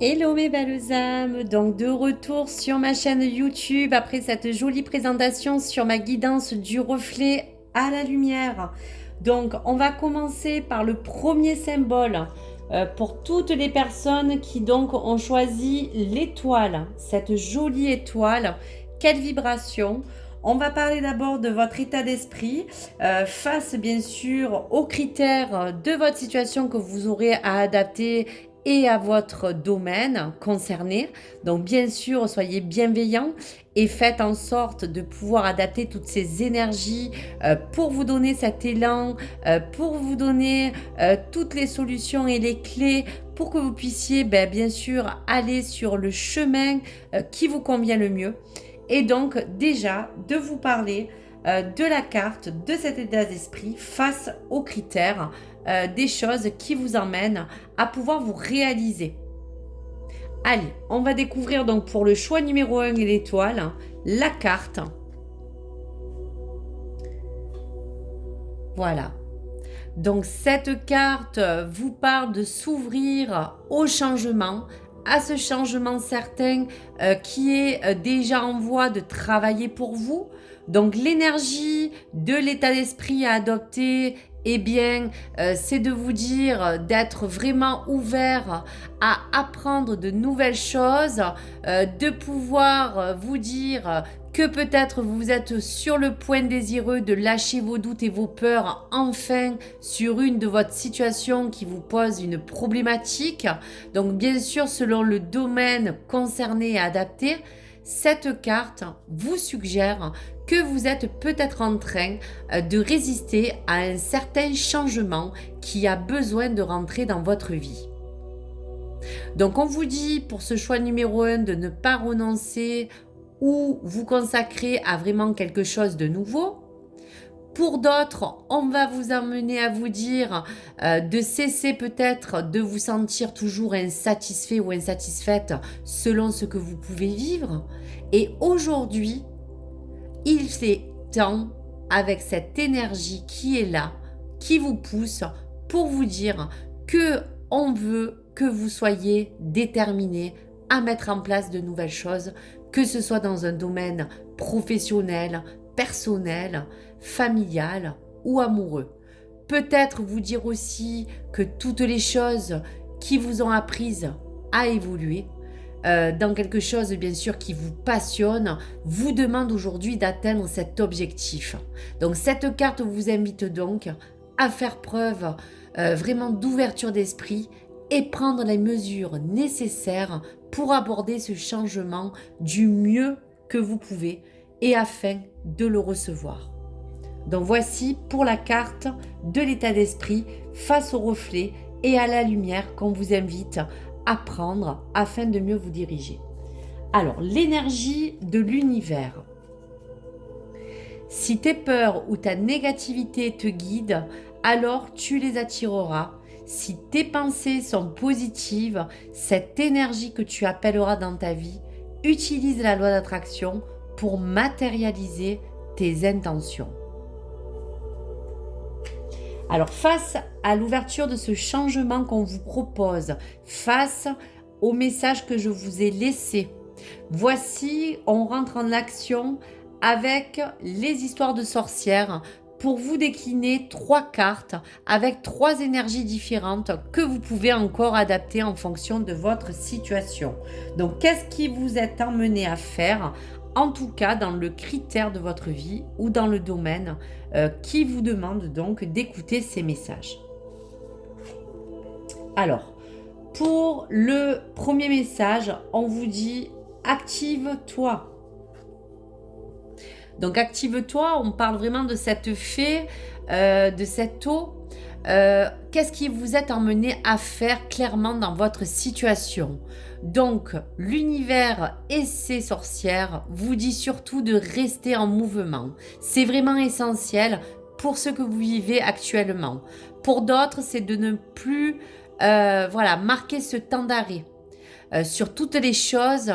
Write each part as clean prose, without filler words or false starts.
Hello mes belles âmes, donc de retour sur ma chaîne YouTube après cette jolie présentation sur ma guidance du reflet à la lumière. Donc on va commencer par le premier symbole pour toutes les personnes qui donc ont choisi l'étoile, cette jolie étoile. Quelle vibration! On va parler d'abord de votre état d'esprit face bien sûr aux critères de votre situation que vous aurez à adapter et à votre domaine concerné. Donc bien sûr, soyez bienveillants et faites en sorte de pouvoir adapter toutes ces énergies pour vous donner cet élan, pour vous donner toutes les solutions et les clés pour que vous puissiez bien sûr aller sur le chemin qui vous convient le mieux. Et donc déjà de vous parler de la carte, de cet état d'esprit face aux critères, des choses qui vous emmènent à pouvoir vous réaliser. Allez, on va découvrir donc pour le choix numéro 1 et l'étoile, la carte. Voilà. Donc cette carte vous parle de s'ouvrir au changement, à ce changement certain qui est déjà en voie de travailler pour vous. Donc l'énergie de l'état d'esprit à adopter, c'est de vous dire d'être vraiment ouvert à apprendre de nouvelles choses, de pouvoir vous dire que peut-être vous êtes sur le point désireux de lâcher vos doutes et vos peurs enfin sur une de votre situation qui vous pose une problématique. Donc bien sûr, selon le domaine concerné et adapté, cette carte vous suggère que vous êtes peut-être en train de résister à un certain changement qui a besoin de rentrer dans votre vie. Donc on vous dit pour ce choix numéro 1 de ne pas renoncer ou vous consacrer à vraiment quelque chose de nouveau. Pour d'autres, on va vous emmener à vous dire de cesser peut-être de vous sentir toujours insatisfait ou insatisfaite selon ce que vous pouvez vivre. Et aujourd'hui, il est temps, avec cette énergie qui est là, qui vous pousse pour vous dire que on veut que vous soyez déterminé à mettre en place de nouvelles choses, que ce soit dans un domaine professionnel, personnel, familial ou amoureux. Peut-être vous dire aussi que toutes les choses qui vous ont apprises à évoluer dans quelque chose bien sûr qui vous passionne, vous demande aujourd'hui d'atteindre cet objectif. Donc cette carte vous invite donc à faire preuve vraiment d'ouverture d'esprit et prendre les mesures nécessaires pour aborder ce changement du mieux que vous pouvez et afin de le recevoir. Donc voici pour la carte de l'état d'esprit face au reflet et à la lumière qu'on vous invite à prendre afin de mieux vous diriger. Alors, l'énergie de l'univers. Si tes peurs ou ta négativité te guident, alors tu les attireras. Si tes pensées sont positives, cette énergie que tu appelleras dans ta vie, utilise la loi d'attraction pour matérialiser tes intentions. Alors face à l'ouverture de ce changement qu'on vous propose, face au message que je vous ai laissé, voici, on rentre en action avec les histoires de sorcières pour vous décliner 3 cartes avec 3 énergies différentes que vous pouvez encore adapter en fonction de votre situation. Donc qu'est-ce qui vous est emmené à faire ? En tout cas dans le critère de votre vie ou dans le domaine qui vous demande donc d'écouter ces messages. Alors, pour le premier message, on vous dit active-toi. Donc active-toi, on parle vraiment de cette fée, de cette eau. Qu'est-ce qui vous est emmené à faire clairement dans votre situation ? Donc l'univers et ses sorcières vous dit surtout de rester en mouvement. C'est vraiment essentiel pour ce que vous vivez actuellement. Pour d'autres, c'est de ne plus marquer ce temps d'arrêt sur toutes les choses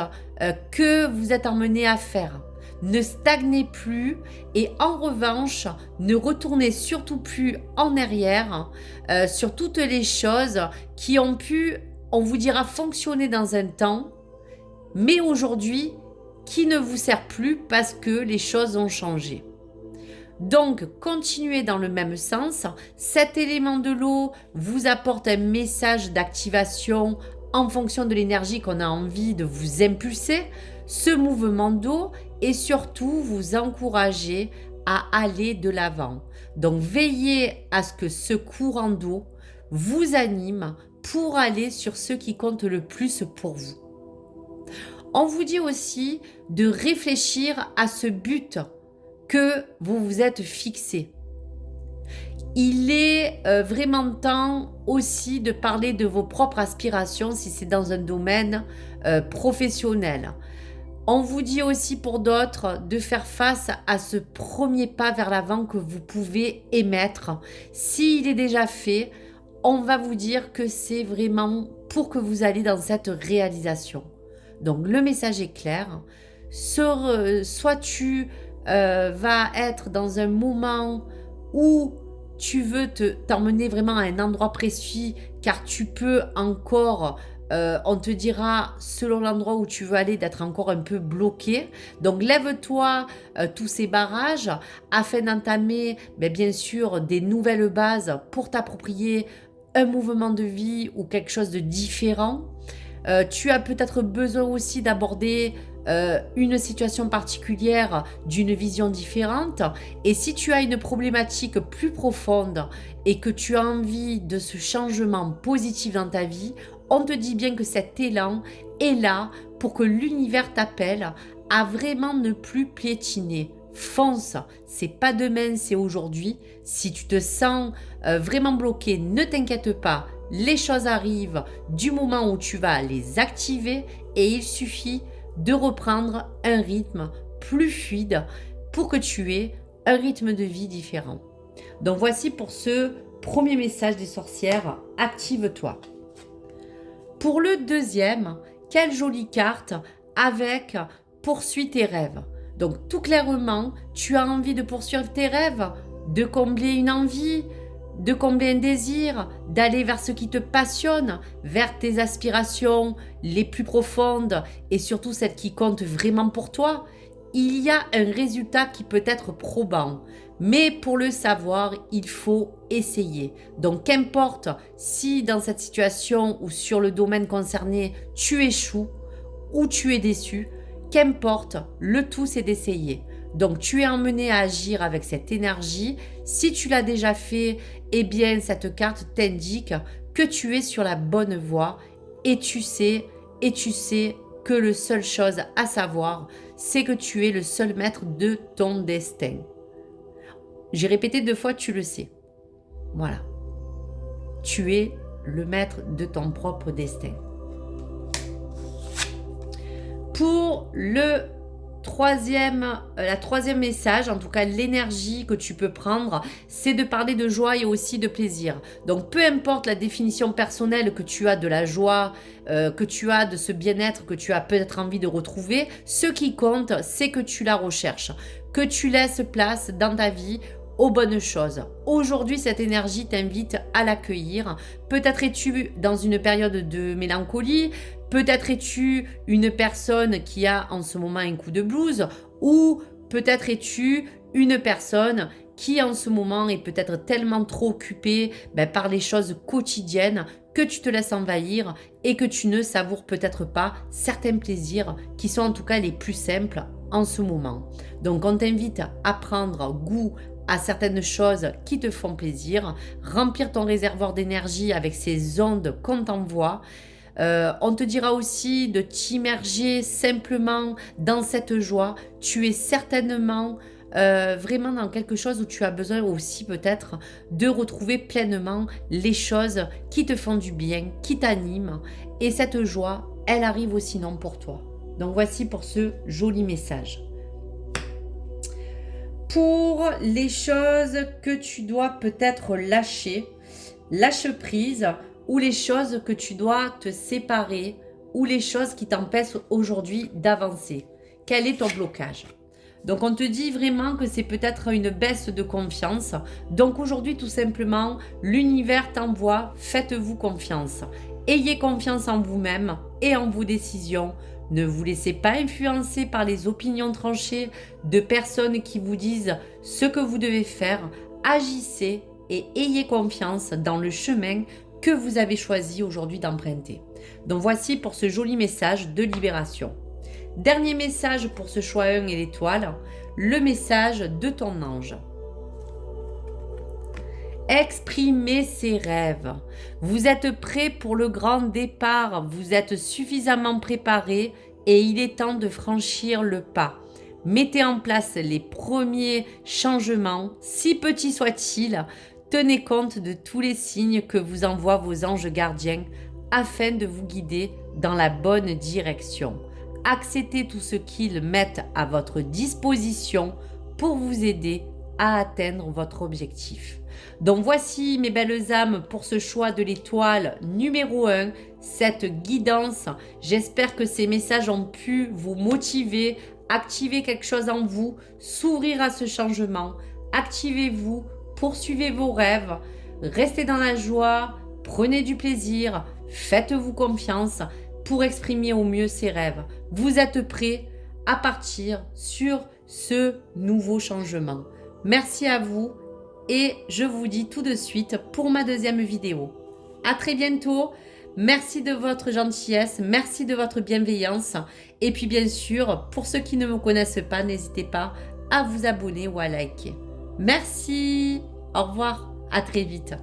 que vous êtes emmené à faire. Ne stagnez plus et en revanche, ne retournez surtout plus en arrière sur toutes les choses qui ont pu on vous dira fonctionner dans un temps, mais aujourd'hui, qui ne vous sert plus parce que les choses ont changé. Donc, continuez dans le même sens. Cet élément de l'eau vous apporte un message d'activation en fonction de l'énergie qu'on a envie de vous impulser, ce mouvement d'eau, et surtout vous encourager à aller de l'avant. Donc, veillez à ce que ce courant d'eau vous anime pour aller sur ce qui compte le plus pour vous. On vous dit aussi de réfléchir à ce but que vous vous êtes fixé. Il est vraiment temps aussi de parler de vos propres aspirations si c'est dans un domaine professionnel. On vous dit aussi pour d'autres de faire face à ce premier pas vers l'avant que vous pouvez émettre. S'il est déjà fait, on va vous dire que c'est vraiment pour que vous alliez dans cette réalisation. Donc le message est clair. Soit tu vas être dans un moment où tu veux t'emmener vraiment à un endroit précis, car tu peux encore, on te dira selon l'endroit où tu veux aller d'être encore un peu bloqué. Donc lève-toi tous ces barrages afin d'entamer bien sûr des nouvelles bases pour t'approprier un mouvement de vie ou quelque chose de différent. Tu as peut-être besoin aussi d'aborder une situation particulière d'une vision différente. Et si tu as une problématique plus profonde et que tu as envie de ce changement positif dans ta vie, on te dit bien que cet élan est là pour que l'univers t'appelle à vraiment ne plus piétiner. Fonce, c'est pas demain, c'est aujourd'hui. Si tu te sens vraiment bloqué, ne t'inquiète pas, les choses arrivent du moment où tu vas les activer et il suffit de reprendre un rythme plus fluide pour que tu aies un rythme de vie différent. Donc voici pour ce premier message des sorcières, active-toi. Pour le deuxième, quelle jolie carte avec poursuis tes rêves. Donc tout clairement, tu as envie de poursuivre tes rêves, de combler une envie, de combler un désir, d'aller vers ce qui te passionne, vers tes aspirations les plus profondes et surtout celles qui comptent vraiment pour toi. Il y a un résultat qui peut être probant, mais pour le savoir, il faut essayer. Donc qu'importe si dans cette situation ou sur le domaine concerné, tu échoues ou tu es déçu, qu'importe, le tout c'est d'essayer. Donc tu es emmené à agir avec cette énergie. Si tu l'as déjà fait, eh bien cette carte t'indique que tu es sur la bonne voie et tu sais que la seule chose à savoir, c'est que tu es le seul maître de ton destin. J'ai répété 2 fois, tu le sais. Voilà. Tu es le maître de ton propre destin. Pour la troisième message, en tout cas l'énergie que tu peux prendre, c'est de parler de joie et aussi de plaisir. Donc peu importe la définition personnelle que tu as de la joie, que tu as de ce bien-être que tu as peut-être envie de retrouver, ce qui compte, c'est que tu la recherches, que tu laisses place dans ta vie aux bonnes choses. Aujourd'hui, cette énergie t'invite à l'accueillir. Peut-être es-tu dans une période de mélancolie, peut-être es-tu une personne qui a en ce moment un coup de blues, ou peut-être es-tu une personne qui en ce moment est peut-être tellement trop occupée par les choses quotidiennes que tu te laisses envahir et que tu ne savoures peut-être pas certains plaisirs qui sont en tout cas les plus simples en ce moment. Donc on t'invite à prendre goût à certaines choses qui te font plaisir, remplir ton réservoir d'énergie avec ces ondes qu'on t'envoie. On te dira aussi de t'immerger simplement dans cette joie. Tu es certainement vraiment dans quelque chose où tu as besoin aussi peut-être de retrouver pleinement les choses qui te font du bien, qui t'animent. Et cette joie, elle arrive aussi non pour toi. Donc voici pour ce joli message. Pour les choses que tu dois peut-être lâcher, lâche prise, ou les choses que tu dois te séparer, ou les choses qui t'empêchent aujourd'hui d'avancer. Quel est ton blocage? Donc on te dit vraiment que c'est peut-être une baisse de confiance. Donc aujourd'hui tout simplement, l'univers t'envoie, faites-vous confiance. Ayez confiance en vous-même et en vos décisions. Ne vous laissez pas influencer par les opinions tranchées de personnes qui vous disent ce que vous devez faire. Agissez et ayez confiance dans le chemin que vous avez choisi aujourd'hui d'emprunter. Donc voici pour ce joli message de libération. Dernier message pour ce choix 1 et l'étoile, le message de ton ange. Exprimez ses rêves. Vous êtes prêt pour le grand départ, vous êtes suffisamment préparé et il est temps de franchir le pas. Mettez en place les premiers changements, si petits soient-ils. Tenez compte de tous les signes que vous envoient vos anges gardiens afin de vous guider dans la bonne direction. Acceptez tout ce qu'ils mettent à votre disposition pour vous aider à atteindre votre objectif. Donc voici mes belles âmes pour ce choix de l'étoile numéro 1, cette guidance. J'espère que ces messages ont pu vous motiver, activer quelque chose en vous, s'ouvrir à ce changement. Activez-vous, poursuivez vos rêves, restez dans la joie, prenez du plaisir, faites-vous confiance pour exprimer au mieux ces rêves. Vous êtes prêts à partir sur ce nouveau changement. Merci à vous et je vous dis tout de suite pour ma deuxième vidéo. À très bientôt. Merci de votre gentillesse, merci de votre bienveillance. Et puis bien sûr, pour ceux qui ne me connaissent pas, n'hésitez pas à vous abonner ou à liker. Merci. Au revoir. À très vite.